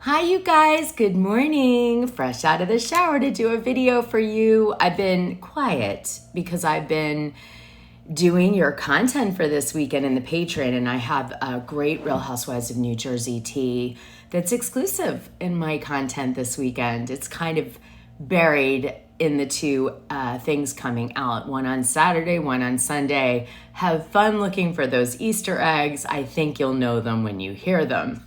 Hi, you guys. Good morning. Fresh out of the shower to do a video for you. I've been quiet because I've been doing your content for this weekend in the Patreon, and I have a great Real Housewives of New Jersey tea that's exclusive in my content this weekend. It's kind of buried in the two things coming out, one on Saturday, one on Sunday. Have fun looking for those Easter eggs. I think you'll know them when you hear them.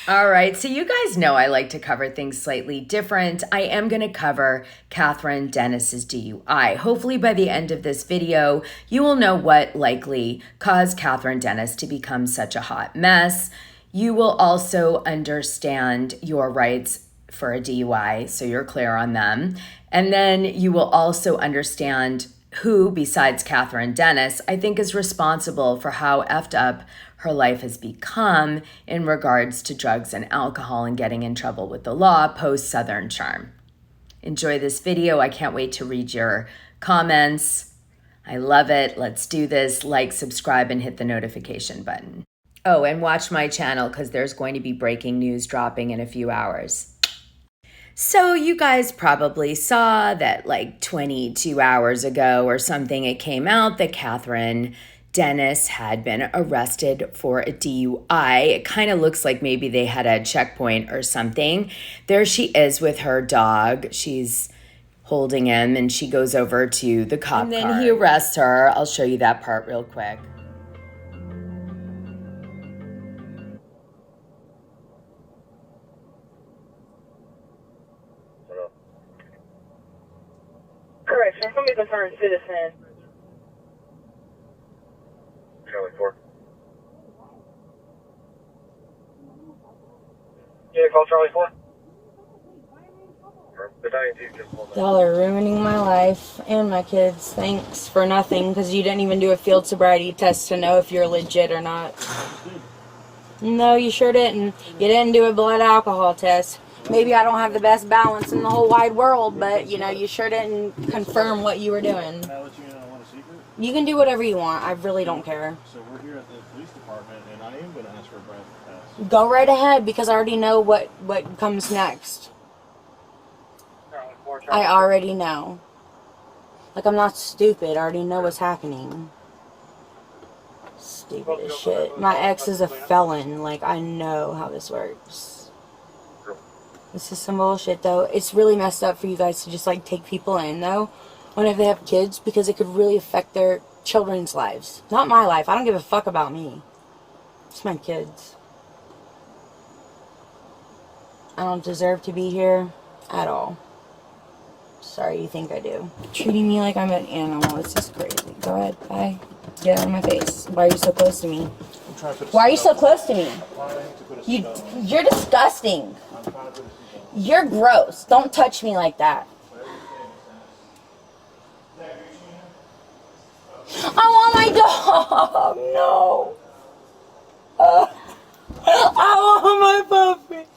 All right, so you guys know I like to cover things slightly different. I am going to cover Kathryn Dennis's DUI. Hopefully by the end of this video, you will know what likely caused Kathryn Dennis to become such a hot mess. You will also understand your rights for a DUI, so you're clear on them. And then you will also understand who, besides Kathryn Dennis, I think is responsible for how effed up her life has become in regards to drugs and alcohol and getting in trouble with the law post Southern Charm. Enjoy this video. I can't wait to read your comments. I love it. Let's do this. Like, subscribe, and hit the notification button. Oh, and watch my channel because there's going to be breaking news dropping in a few hours. So you guys probably saw that like 22 hours ago or something, it came out that Kathryn Dennis had been arrested for a DUI. It kind of looks like maybe they had a checkpoint or something. There she is with her dog. She's holding him and she goes over to the cop car. And then he arrests her. I'll show you that part real quick. Correction, from a concerned citizen. Charlie 4. Yeah, call Charlie 4. The 92 just pulled up. Y'all are ruining my life and my kids. Thanks for nothing, because you didn't even do a field sobriety test to know if you're legit or not. No, you sure didn't. You didn't do a blood alcohol test. Maybe I don't have the best balance in the whole wide world, but, you know, you sure didn't confirm what you were doing. Can I let you in on a secret? You can do whatever you want. I really don't care. So we're here at the police department, and I am going to ask for a breath pass. Go right ahead, because I already know what comes next. Charlie 4, I already know. Like, I'm not stupid. I already know what's happening. Stupid as shit. My ex is a felon. Like, I know how this works. This is some bullshit, though. It's really messed up for you guys to just, like, take people in, though, whenever they have kids, because it could really affect their children's lives. Not my life. I don't give a fuck about me. It's my kids. I don't deserve to be here at all. Sorry you think I do. Treating me like I'm an animal. It's just crazy. Go ahead. Bye. Get out of my face. Why are you so close to me? I'm trying to put a Why are you so seatbelt. close to me? I'm trying to put a seatbelt on. You're disgusting. I'm trying to put a seatbelt on. You're gross. Don't touch me like that. I want my dog. No. I want my puppy.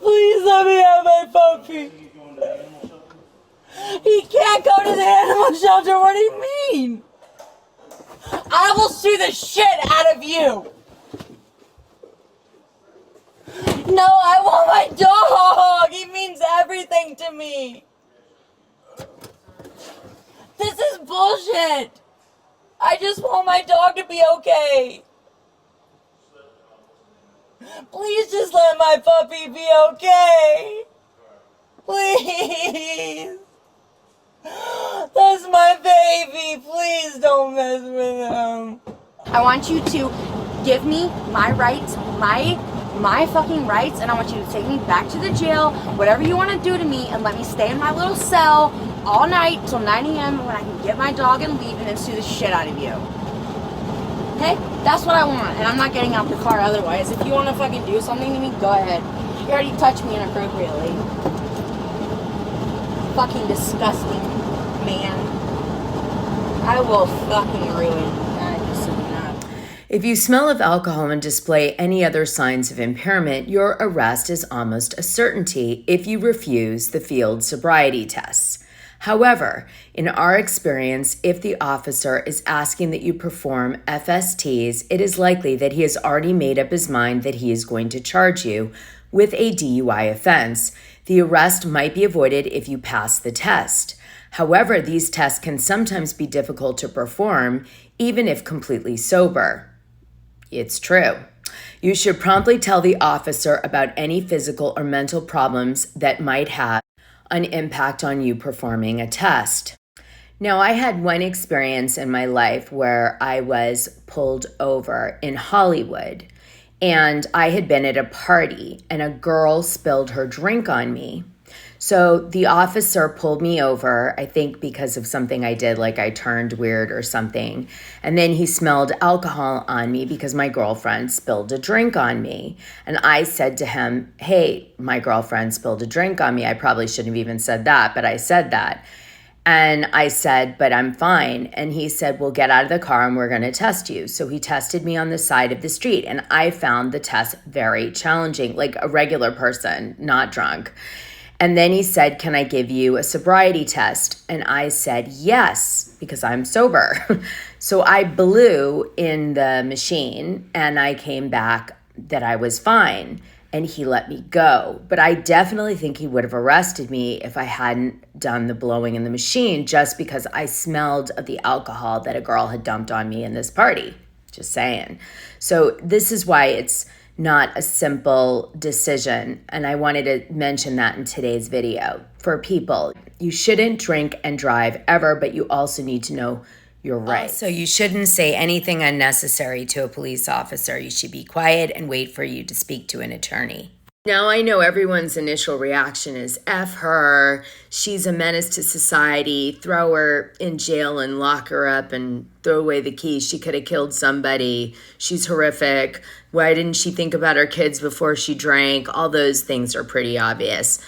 Please let me have my puppy. He's going to the animal shelter? He can't go to the animal shelter. What do you mean? I will sue the shit out of you. No, I want my dog. He means everything to me. This is bullshit. I just want my dog to be okay. Please just let my puppy be okay. Please. That's my baby. Please don't mess with him. I want you to give me my rights, my fucking rights, and I want you to take me back to the jail, whatever you want to do to me, and let me stay in my little cell all night till 9 a.m. when I can get my dog and leave and then sue the shit out of you. Okay? That's what I want, and I'm not getting out the car otherwise. If you want to fucking do something to me, go ahead. You already touched me inappropriately. Fucking disgusting, man. I will fucking ruin that. Just so you know. If you smell of alcohol and display any other signs of impairment, your arrest is almost a certainty if you refuse the field sobriety tests. However, in our experience, if the officer is asking that you perform FSTs, it is likely that he has already made up his mind that he is going to charge you with a DUI offense. The arrest might be avoided if you pass the test. However, these tests can sometimes be difficult to perform, even if completely sober. It's true. You should promptly tell the officer about any physical or mental problems that might have an impact on you performing a test. Now, I had one experience in my life where I was pulled over in Hollywood, and I had been at a party and a girl spilled her drink on me. So the officer pulled me over, I think because of something I did, like I turned weird or something. And then he smelled alcohol on me because my girlfriend spilled a drink on me. And I said to him, hey, my girlfriend spilled a drink on me. I probably shouldn't have even said that, but I said that. And I said, but I'm fine. And he said, well, get out of the car and we're going to test you. So he tested me on the side of the street. And I found the test very challenging, like a regular person, not drunk. And then he said, can I give you a sobriety test? And I said, yes, because I'm sober. So I blew in the machine and I came back that I was fine. And he let me go. But I definitely think he would have arrested me if I hadn't done the blowing in the machine, just because I smelled of the alcohol that a girl had dumped on me in this party. Just saying. So this is why it's not a simple decision. And I wanted to mention that in today's video. For people, you shouldn't drink and drive ever, but you also need to know your rights. So you shouldn't say anything unnecessary to a police officer. You should be quiet and wait for you to speak to an attorney. Now, I know everyone's initial reaction is F her, she's a menace to society, throw her in jail and lock her up and throw away the keys. She could have killed somebody. She's horrific. Why didn't she think about her kids before she drank? All those things are pretty obvious.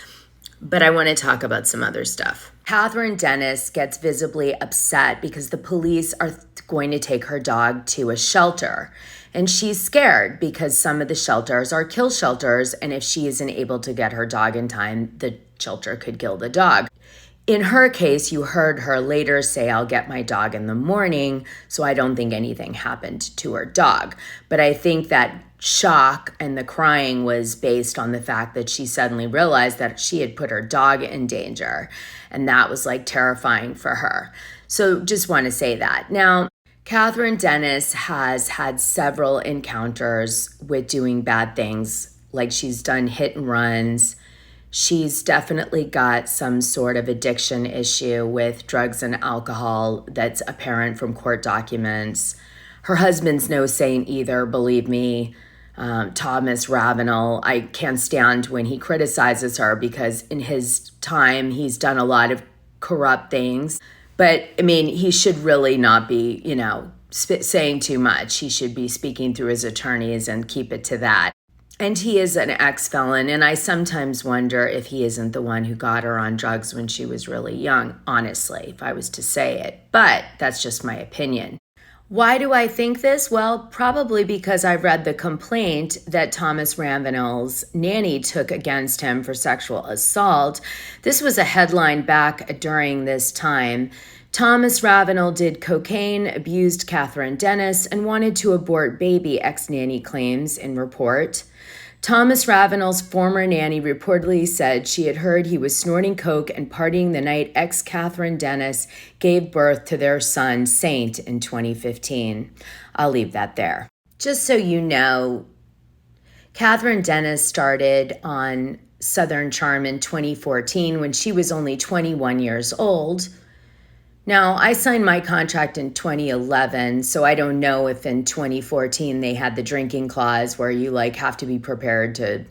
But I want to talk about some other stuff. Katherine Dennis gets visibly upset because the police are going to take her dog to a shelter. And she's scared because some of the shelters are kill shelters. And if she isn't able to get her dog in time, the shelter could kill the dog. In her case, you heard her later say, I'll get my dog in the morning. So I don't think anything happened to her dog. But I think that shock and the crying was based on the fact that she suddenly realized that she had put her dog in danger. And that was like terrifying for her. So just want to say that. Now, Katherine Dennis has had several encounters with doing bad things, like she's done hit and runs. She's definitely got some sort of addiction issue with drugs and alcohol that's apparent from court documents. Her husband's no saint either, believe me. Thomas Ravenel, I can't stand when he criticizes her because in his time, he's done a lot of corrupt things. But, I mean, he should really not be, saying too much. He should be speaking through his attorneys and keep it to that. And he is an ex-felon, and I sometimes wonder if he isn't the one who got her on drugs when she was really young, honestly, if I was to say it. But that's just my opinion. Why do I think this? Well, probably because I read the complaint that Thomas Ravenel's nanny took against him for sexual assault. This was a headline back during this time. Thomas Ravenel did cocaine, abused Katherine Dennis, and wanted to abort baby, ex-nanny claims in report. Thomas Ravenel's former nanny reportedly said she had heard he was snorting coke and partying the night ex-Katherine Dennis gave birth to their son, Saint, in 2015. I'll leave that there. Just so you know, Katherine Dennis started on Southern Charm in 2014 when she was only 21 years old. Now, I signed my contract in 2011, so I don't know if in 2014 they had the drinking clause where you have to be prepared to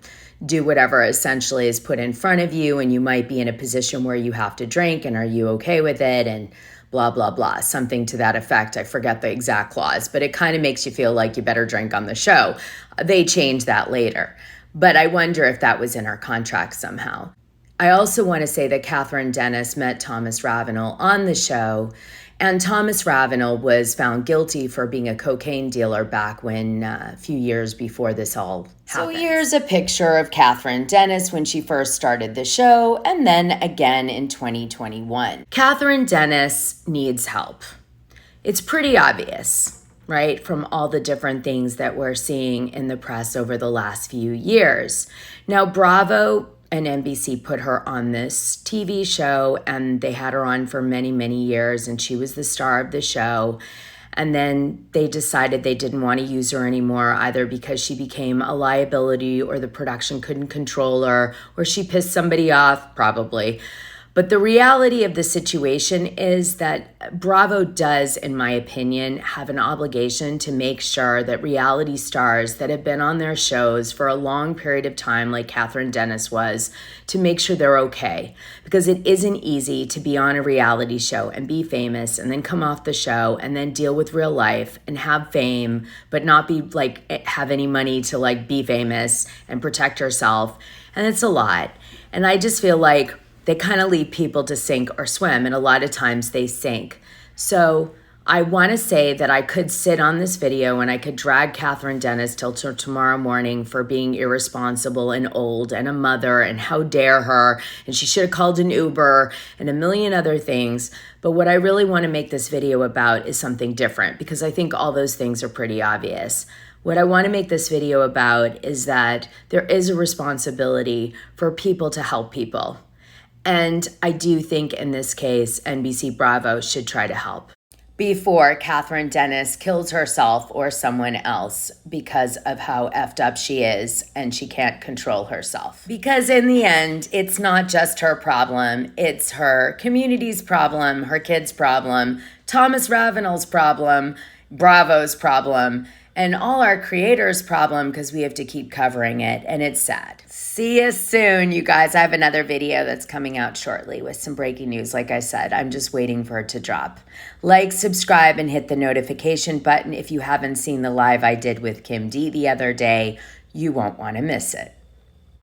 do whatever essentially is put in front of you, and you might be in a position where you have to drink, and are you okay with it, and blah, blah, blah, something to that effect. I forget the exact clause, but it kind of makes you feel like you better drink on the show. They changed that later, but I wonder if that was in our contract somehow. I also want to say that Katherine Dennis met Thomas Ravenel on the show, and Thomas Ravenel was found guilty for being a cocaine dealer back when, a few years before this all happened. So here's a picture of Katherine Dennis when she first started the show, and then again in 2021. Katherine Dennis needs help. It's pretty obvious. right? From all the different things that we're seeing in the press over the last few years. Now, Bravo and NBC put her on this TV show, and they had her on for many, many years, and she was the star of the show. And then they decided they didn't want to use her anymore, either because she became a liability or the production couldn't control her or she pissed somebody off, probably. But the reality of the situation is that Bravo does, in my opinion, have an obligation to make sure that reality stars that have been on their shows for a long period of time, like Katherine Dennis was, to make sure they're okay. Because it isn't easy to be on a reality show and be famous and then come off the show and then deal with real life and have fame, but not be have any money to be famous and protect yourself. And it's a lot. And I just feel like they kind of leave people to sink or swim, and a lot of times they sink. So I want to say that I could sit on this video and I could drag Katherine Dennis till tomorrow morning for being irresponsible and old and a mother and how dare her, and she should have called an Uber and a million other things. But what I really want to make this video about is something different, because I think all those things are pretty obvious. What I want to make this video about is that there is a responsibility for people to help people. And I do think in this case, NBC Bravo should try to help before Katherine Dennis kills herself or someone else because of how effed up she is and she can't control herself. Because in the end, it's not just her problem. It's her community's problem, her kids' problem, Thomas Ravenel's problem, Bravo's problem, and all our creators' problem, because we have to keep covering it, and it's sad. See you soon, you guys. I have another video that's coming out shortly with some breaking news. Like I said, I'm just waiting for it to drop. Like, subscribe, and hit the notification button if you haven't seen the live I did with Kim D the other day. You won't want to miss it.